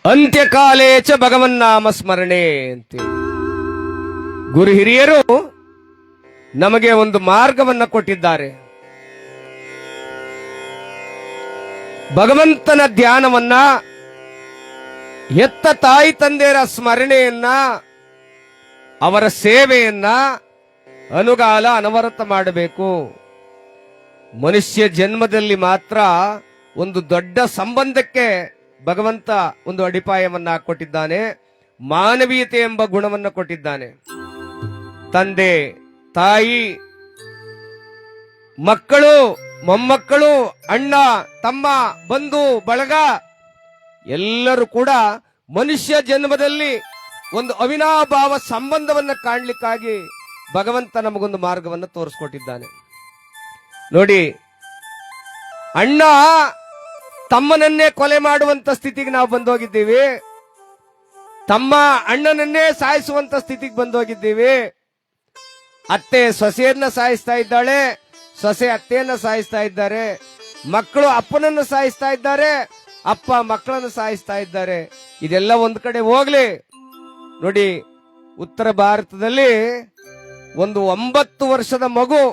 ಅಂತ್ಯಕಾಲೇ ಚ ಭಗವನ್ನಾಮ ಸ್ಮರಣೆ ಅಂತೇಳಿ ಗುರು ಹಿರಿಯರು ನಮಗೆ ಒಂದು ಮಾರ್ಗವನ್ನ ಕೊಟ್ಟಿದ್ದಾರೆ. ಭಗವಂತನ ಧ್ಯಾನವನ್ನ, ಹೆತ್ತ ತಾಯಿ ತಂದೆಯರ ಸ್ಮರಣೆಯನ್ನ, ಅವರ ಸೇವೆಯನ್ನ ಅನುಗಾಲ ಅನವರತ ಮಾಡಬೇಕು. ಮನುಷ್ಯ ಜನ್ಮದಲ್ಲಿ ಮಾತ್ರ ಒಂದು ದೊಡ್ಡ ಸಂಬಂಧಕ್ಕೆ ಭಗವಂತ ಒಂದು ಅಡಿಪಾಯವನ್ನ ಕೊಟ್ಟಿದ್ದಾನೆ. ಮಾನವೀಯತೆ ಎಂಬ ಗುಣವನ್ನ ಕೊಟ್ಟಿದ್ದಾನೆ. ತಂದೆ, ತಾಯಿ, ಮಕ್ಕಳು, ಮೊಮ್ಮಕ್ಕಳು, ಅಣ್ಣ, ತಮ್ಮ, ಬಂಧು ಬಳಗ ಎಲ್ಲರೂ ಕೂಡ ಮನುಷ್ಯ ಜನ್ಮದಲ್ಲಿ ಒಂದು ಅವಿನಾಭಾವ ಸಂಬಂಧವನ್ನ ಕಾಣ್ಲಿಕ್ಕಾಗಿ ಭಗವಂತ ನಮಗೊಂದು ಮಾರ್ಗವನ್ನು ತೋರಿಸ್ಕೊಟ್ಟಿದ್ದಾನೆ. ನೋಡಿ, ಅಣ್ಣ ತಮ್ಮನನ್ನೇ ಕೊಲೆ ಮಾಡುವಂತ ಸ್ಥಿತಿಗೆ ನಾವು ಬಂದೋಗಿದ್ದೀವಿ. ತಮ್ಮ ಅಣ್ಣನನ್ನೇ ಸಾಯಿಸುವಂತ ಸ್ಥಿತಿಗೆ ಬಂದೋಗಿದ್ದೀವಿ. ಅತ್ತೆ ಸೊಸೆಯನ್ನ ಸಾಯಿಸ್ತಾ ಇದ್ದಾಳೆ, ಸೊಸೆ ಅತ್ತೆಯನ್ನ ಸಾಯಿಸ್ತಾ ಇದ್ದಾರೆ, ಮಕ್ಕಳು ಅಪ್ಪನನ್ನು ಸಾಯಿಸ್ತಾ ಇದ್ದಾರೆ, ಅಪ್ಪ ಮಕ್ಕಳನ್ನು ಸಾಯಿಸ್ತಾ ಇದ್ದಾರೆ. ಇದೆಲ್ಲ ಒಂದ್ ಕಡೆ ಹೋಗ್ಲಿ. ನೋಡಿ, ಉತ್ತರ ಭಾರತದಲ್ಲಿ ಒಂದು 9 ವರ್ಷದ ಮಗು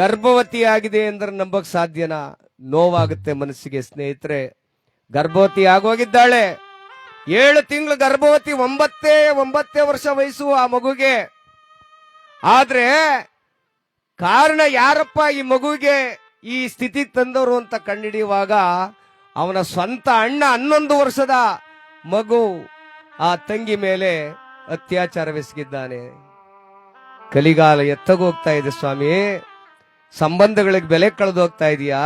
ಗರ್ಭವತಿಯಾಗಿದೆ ಅಂದ್ರೆ ನಂಬಕ್ ಸಾಧ್ಯನಾ? ನೋವಾಗುತ್ತೆ ಮನಸ್ಸಿಗೆ ಸ್ನೇಹಿತರೆ. ಗರ್ಭವತಿ ಆಗೋಗಿದ್ದಾಳೆ, 7 ತಿಂಗಳು ಗರ್ಭವತಿ, 9 ವರ್ಷ ವಯಸ್ಸು ಆ ಮಗುಗೆ. ಆದ್ರೆ ಕಾರಣ ಯಾರಪ್ಪ ಈ ಮಗುವಿಗೆ ಈ ಸ್ಥಿತಿಗೆ ತಂದವರು ಅಂತ ಕಂಡುಹಿಡಿಯುವಾಗ ಅವನ ಸ್ವಂತ ಅಣ್ಣ 11 ವರ್ಷದ ಮಗು ಆ ತಂಗಿ ಮೇಲೆ ಅತ್ಯಾಚಾರವೆಸಗಿದ್ದಾನೆ. ಕಲಿಗಾಲ ಎತ್ತಗೋಗ್ತಾ ಇದೆ ಸ್ವಾಮಿ. ಸಂಬಂಧಗಳಿಗೆ ಬೆಲೆ ಕಳೆದೋಗ್ತಾ ಇದೆಯಾ?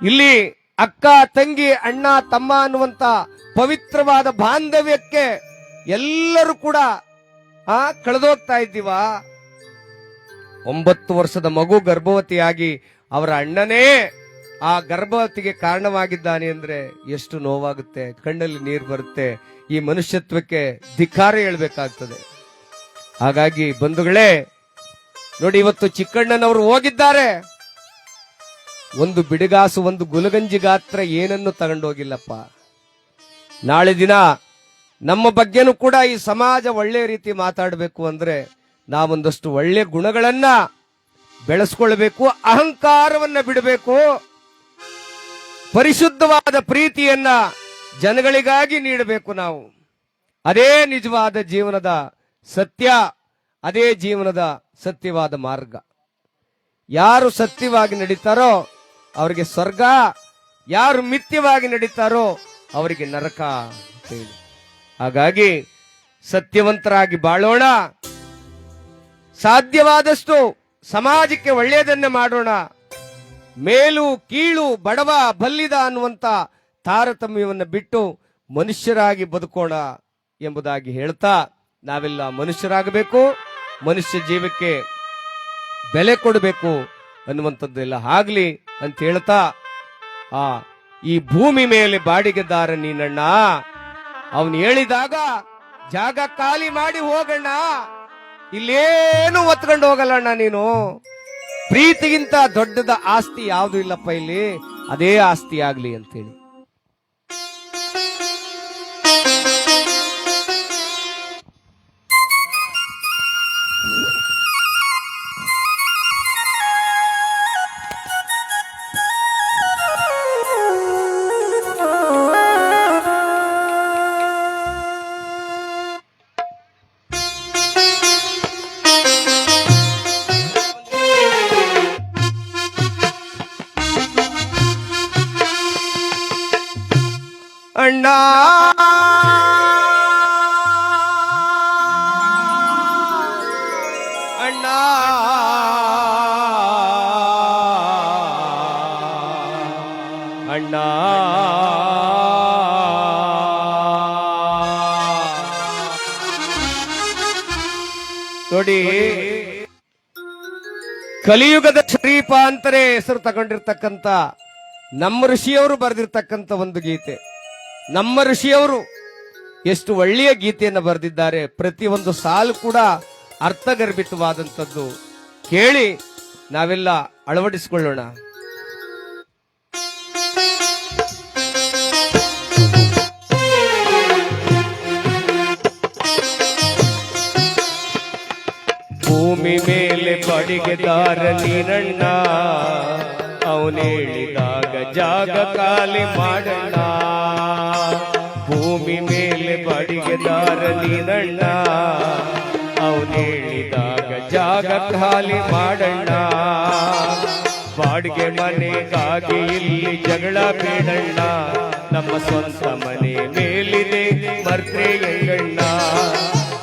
ಇಲ್ಲಿ ಅಕ್ಕ, ತಂಗಿ, ಅಣ್ಣ, ತಮ್ಮ ಅನ್ನುವಂತ ಪವಿತ್ರವಾದ ಬಾಂಧವ್ಯಕ್ಕೆ ಎಲ್ಲರೂ ಕೂಡ ಕಳೆದೋಗ್ತಾ ಇದ್ದೀವಾ? 9 ವರ್ಷದ ಮಗು ಗರ್ಭವತಿಯಾಗಿ ಅವರ ಅಣ್ಣನೇ ಆ ಗರ್ಭವತಿಗೆ ಕಾರಣವಾಗಿದ್ದಾನೆ ಅಂದ್ರೆ ಎಷ್ಟು ನೋವಾಗುತ್ತೆ, ಕಣ್ಣಲ್ಲಿ ನೀರು ಬರುತ್ತೆ. ಈ ಮನುಷ್ಯತ್ವಕ್ಕೆ ಧಿಕ್ಕಾರ ಹೇಳ್ಬೇಕಾಗ್ತದೆ. ಹಾಗಾಗಿ ಬಂಧುಗಳೇ, ನೋಡಿ, ಇವತ್ತು ಚಿಕ್ಕಣ್ಣನವರು ಹೋಗಿದ್ದಾರೆ. ಒಂದು ಬಿಡಿಗಾಸು, ಒಂದು ಗುಲಗಂಜಿ ಗಾತ್ರ ಏನನ್ನು ತಗೊಂಡೋಗಿಲ್ಲಪ್ಪ. ನಾಳೆ ದಿನ ನಮ್ಮ ಬಗ್ಗೆನೂ ಕೂಡ ಈ ಸಮಾಜ ಒಳ್ಳೆ ರೀತಿ ಮಾತಾಡಬೇಕು ಅಂದ್ರೆ ನಾವೊಂದಷ್ಟು ಒಳ್ಳೆ ಗುಣಗಳನ್ನ ಬೆಳೆಸ್ಕೊಳ್ಬೇಕು, ಅಹಂಕಾರವನ್ನ ಬಿಡಬೇಕು, ಪರಿಶುದ್ಧವಾದ ಪ್ರೀತಿಯನ್ನ ಜನಗಳಿಗಾಗಿ ನೀಡಬೇಕು ನಾವು. ಅದೇ ನಿಜವಾದ ಜೀವನದ ಸತ್ಯ, ಅದೇ ಜೀವನದ ಸತ್ಯವಾದ ಮಾರ್ಗ. ಯಾರು ಸತ್ಯವಾಗಿ ನಡೀತಾರೋ ಅವರಿಗೆ ಸ್ವರ್ಗ, ಯಾರು ಮಿಥ್ಯವಾಗಿ ನಡೀತಾರೋ ಅವರಿಗೆ ನರಕ ಅಂತೇಳಿ. ಹಾಗಾಗಿ ಸತ್ಯವಂತರಾಗಿ ಬಾಳೋಣ, ಸಾಧ್ಯವಾದಷ್ಟು ಸಮಾಜಕ್ಕೆ ಒಳ್ಳೆಯದನ್ನೇ ಮಾಡೋಣ. ಮೇಲು ಕೀಳು, ಬಡವ ಬಲ್ಲಿದ ಅನ್ನುವಂತ ತಾರತಮ್ಯವನ್ನು ಬಿಟ್ಟು ಮನುಷ್ಯರಾಗಿ ಬದುಕೋಣ ಎಂಬುದಾಗಿ ಹೇಳ್ತಾ, ನಾವೆಲ್ಲ ಮನುಷ್ಯರಾಗಬೇಕು, ಮನುಷ್ಯ ಜೀವಕ್ಕೆ ಬೆಲೆ ಕೊಡಬೇಕು ಅನ್ನುವಂಥದ್ದೆಲ್ಲ ಆಗ್ಲಿ ಅಂತ ಹೇಳ್ತಾ, ಈ ಭೂಮಿ ಮೇಲೆ ಬಾಡಿಗೆದಾರ ನೀನಣ್ಣ, ಅವನು ಹೇಳಿದಾಗ ಜಾಗ ಖಾಲಿ ಮಾಡಿ ಹೋಗಣ್ಣ, ಇಲ್ಲೇನು ಒತ್ಕೊಂಡು ಹೋಗಲ್ಲಣ್ಣ ನೀನು. ಪ್ರೀತಿಗಿಂತ ದೊಡ್ಡದ ಆಸ್ತಿ ಯಾವುದು ಇಲ್ಲಪ್ಪ ಇಲ್ಲಿ, ಅದೇ ಆಸ್ತಿ ಆಗ್ಲಿ ಅಂತೇಳಿ. ಅಣ್ಣ ಅಣ್ಣ ಅಣ್ಣ ನೋಡಿ, ಕಲಿಯುಗದ ಶರೀಫ ಅಂತಲೇ ಹೆಸರು ತಗೊಂಡಿರ್ತಕ್ಕಂಥ ನಮ್ಮ ಋಷಿಯವರು ಬರೆದಿರ್ತಕ್ಕಂಥ ಒಂದು ಗೀತೆ. ನಮ್ಮ ಋಷಿಯವರು ಎಷ್ಟು ಒಳ್ಳೆಯ ಗೀತೆಯನ್ನು ಬರೆದಿದ್ದಾರೆ. ಪ್ರತಿಯೊಂದು ಸಾಲು ಕೂಡ ಅರ್ಥಗರ್ಭಿತವಾದಂಥದ್ದು. ಕೇಳಿ ನಾವೆಲ್ಲ ಅಳವಡಿಸಿಕೊಳ್ಳೋಣ. ಬಾಡಿಗೆದಾರ ನೀನಣ್ಣ ಅವನೇಳಿದಾಗ ಜಾಗ ಖಾಲಿ ಮಾಡಣ್ಣ ಭೂಮಿ ಮೇಲೆ ಬಾಡಿಗೆದಾರ ನೀನಣ್ಣ ಅವನೇಳಿದಾಗ ಜಾಗ ಖಾಲಿ ಮಾಡಣ್ಣ ಬಾಡಿಗೆ ಮನೆಗಾಗಿ ಇಲ್ಲಿ ಜಗಳ ಬೇಡಣ್ಣ ನಮ್ಮ ಸ್ವಂತ ಮನೆ ಮೇಲಿದೆ ಮರ್ತ್ರೆ ಎಂಗಣ್ಣ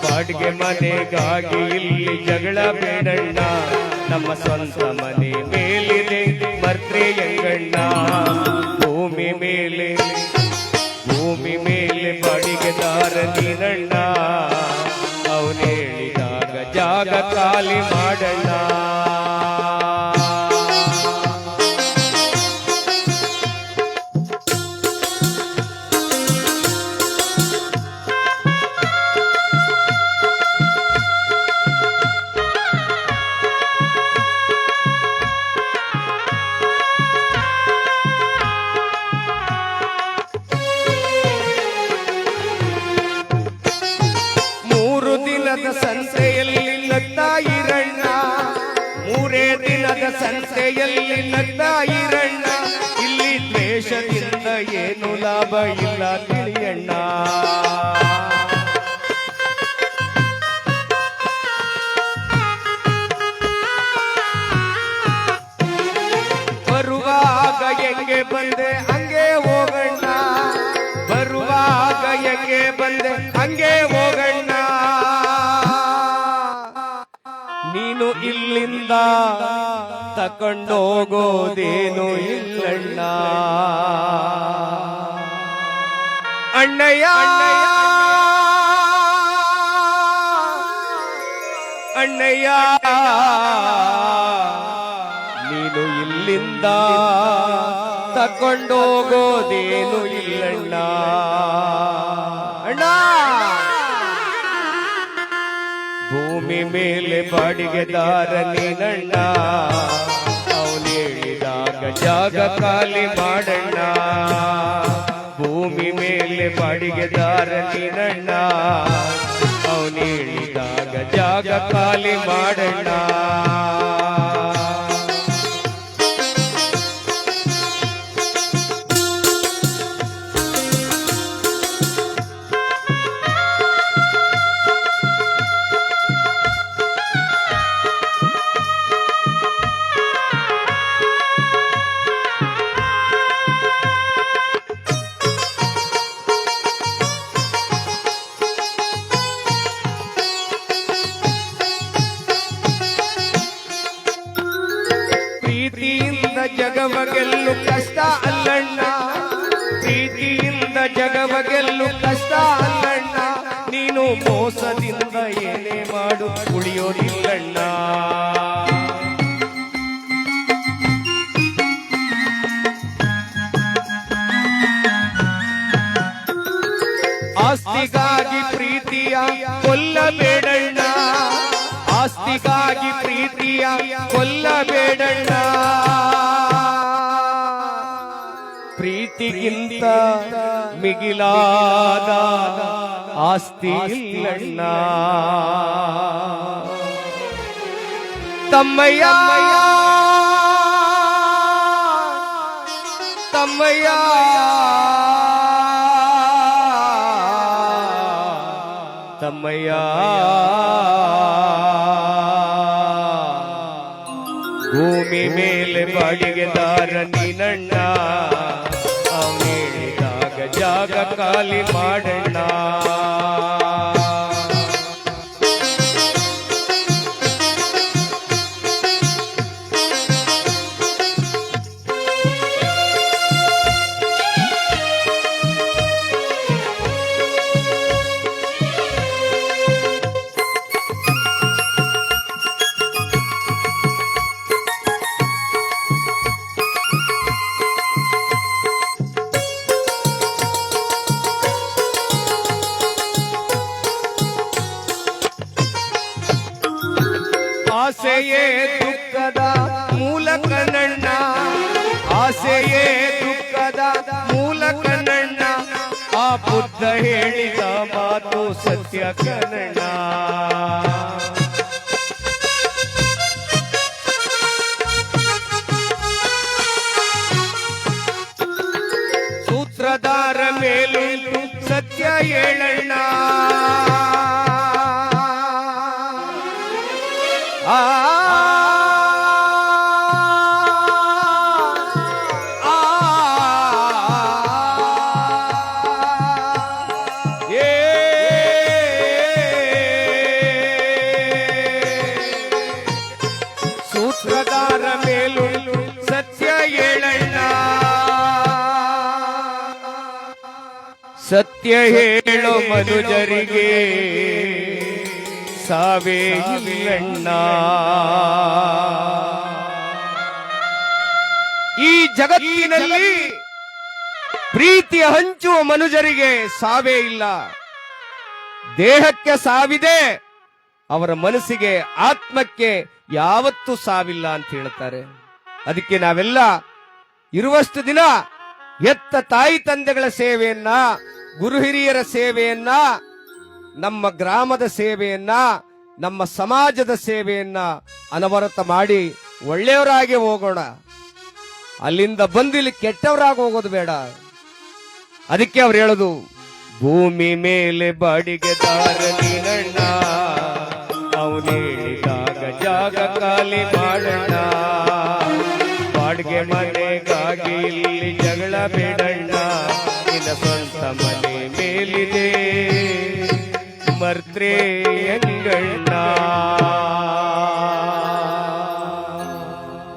ಬಾಡಿಗೆ ಮನೆಗಾಗಿ ಇಲ್ಲಿ ಜಗಳ ಬೇಡಣ್ಣ ನಮ್ಮ ಸ್ವಂತ ಮನೆ ಮೇಲಿದೆ ಮರ್ತ್ರೆ ಎಂಗಣ್ಣ ಭೂಮಿ ಮೇಲೆ ಬಾಡಿಗೆದಾರ ನೀನಣ್ಣ ಅವನೇಳಿದಾಗ ಜಾಗ ಖಾಲಿ ಮಾಡಣ್ಣ ಸಂತೆಯಲ್ಲಿ ನಗ್ತಾ ಇರಣ್ಣ ಮೂರೇ ದಿನದ ಸಂತೆಯಲ್ಲಿ ನಗ್ತಾ ಇರಣ್ಣ ಇಲ್ಲಿ ದ್ವೇಷದಿಂದ ಏನು ಲಾಭ ಇಲ್ಲ ತಿಳಿಯಣ್ಣ ಬರುವಾಗ ಹೆಂಗೆ ಬಂದೆ ಹಂಗೆ ಹೋಗಣ್ಣ ಬರುವಾಗ ಹೆಂಗೆ ಬಂದೆ ಹಂಗೆ ಹೋಗಣ್ಣ ನೀನು ಇಲ್ಲಿಂದ ತಕೊಂಡೋಗೋದೇನು ಇಲ್ಲಣ್ಣ ಅಣ್ಣಯ್ಯ ಅಣ್ಣಯ್ಯ ನೀನು ಇಲ್ಲಿಂದ ತಕೊಂಡೋಗೋದೇನು ಇಲ್ಲಣ್ಣ ಅಣ್ಣ ಭೂಮಿ ಮೇಲೆ ಬಾಡಿಗೆದಾರ ನೀನಣ್ಣ ಅವನೇಳಿದಾಗ ಜಾಗ ಖಾಲಿ ಮಾಡಣ್ಣ ಭೂಮಿ ಮೇಲೆ ಬಾಡಿಗೆದಾರ ನೀನಣ್ಣ ಅವನೇಳಿದಾಗ ಜಾಗ ಖಾಲಿ ಮಾಡಣ್ಣ ಪ್ರೀತಿಯಿಂದ ಜಗವ ಗೆಲ್ಲು ಕಷ್ಟ ಅಲ್ಲಣ್ಣ ಪ್ರೀತಿಯಿಂದ ಜಗವ ಗೆಲ್ಲು ಕಷ್ಟ ಅಲ್ಲಣ್ಣ ನೀನು ಮೋಸದಿಂದ ಏನೇ ಮಾಡು ಉಳಿಯೋದಿಲ್ಲಣ್ಣ ಆಸ್ತಿಗಾಗಿ ಪ್ರೀತಿಯ ಕೊಲ್ಲಬೇಡಣ್ಣ ಆಸ್ತಿಗಾಗಿ ಪ್ರೀತಿಯ ಕೊಲ್ಲಬೇಡಣ್ಣ ಪ್ರೀತಿಗಿಂತ ಮಿಗಿಲಾದ ಆಸ್ತಿ ಇಲ್ಲಣ್ಣ ತಮ್ಮಯ್ಯ ತಮ್ಮಯ್ಯ ತಮ್ಮಯ್ಯ ಭೂಮಿ ಮೇಲೆ ಬಾಡಿಗೆದಾರ ನೀನಣ್ಣ ಅವನೇಳಿದಾಗ ಜಾಗ ಖಾಲಿ ಮಾಡಣ್ಣ ಆಸೆಯೇ ದುಃಖದ ಮೂಲ ಕನ್ನಣ್ಣ ಆಸೆಯೇ ದುಃಖದ ಮೂಲ ಕನ್ನಣ್ಣ ಆ ಬುದ್ಧ ಹೇಳಿದ ಮಾತು ಸತ್ಯ ಕನ್ನಣ್ಣ ಸೂತ್ರಧಾರ ಮೇಲುಂಟು ಸತ್ಯ ಹೇಳಣ್ಣ. ಆ ಸೂತ್ರಧಾರ ಮೇಲುಂಟು ಸತ್ಯ ಹೇಳಣ್ಣ. ಸತ್ಯ ಹೇಳೋ ಮನುಜರಿಗೆ ಸಾವೇ ಇಲ್ಲಣ್ಣ. ಈ ಜಗತ್ತಿನಲ್ಲಿ ಪ್ರೀತಿ ಹಂಚುವ ಮನುಜರಿಗೆ ಸಾವೇ ಇಲ್ಲ. ದೇಹಕ್ಕೆ ಸಾವಿದೆ, ಅವರ ಮನಸ್ಸಿಗೆ ಆತ್ಮಕ್ಕೆ ಯಾವತ್ತೂ ಸಾವಿಲ್ಲ ಅಂತ ಹೇಳ್ತಾರೆ. ಅದಕ್ಕೆ ನಾವೆಲ್ಲ ಇರುವಷ್ಟು ದಿನ ಎತ್ತ ತಾಯಿ ತಂದೆಗಳ ಸೇವೆಯನ್ನ, ಗುರು ಹಿರಿಯರ ಸೇವೆಯನ್ನ, ನಮ್ಮ ಗ್ರಾಮದ ಸೇವೆಯನ್ನ, ನಮ್ಮ ಸಮಾಜದ ಸೇವೆಯನ್ನ ಅನವರತ ಮಾಡಿ ಒಳ್ಳೆಯವರಾಗಿ ಹೋಗೋಣ. ಅಲ್ಲಿಂದ ಬಂದು ಇಲ್ಲಿ ಕೆಟ್ಟವರಾಗಿ ಹೋಗೋದು ಬೇಡ. ಅದಕ್ಕೆ ಅವ್ರು ಹೇಳೋದು, ಭೂಮಿ ಮೇಲೆ ಬಾಡಿಗೆದಾರ ನೀನಣ್ಣ, ಅವನು ಹೇಳಿದಾಗ ಜಾಗ ಖಾಲಿ ಮಾಡೋಣ. ಬಾಡಿಗೆ ಮನೆಗಾಗಿ ಇಲ್ಲಿ ಜಗಳ ಬೇಡಣ್ಣ, ನಿನ್ನ ಸ್ವಂತ ಮನೆ ಮೇಲಿದೆ ಮರ್ತ್ರೆ ಹೆಂಗಣ್ಣ.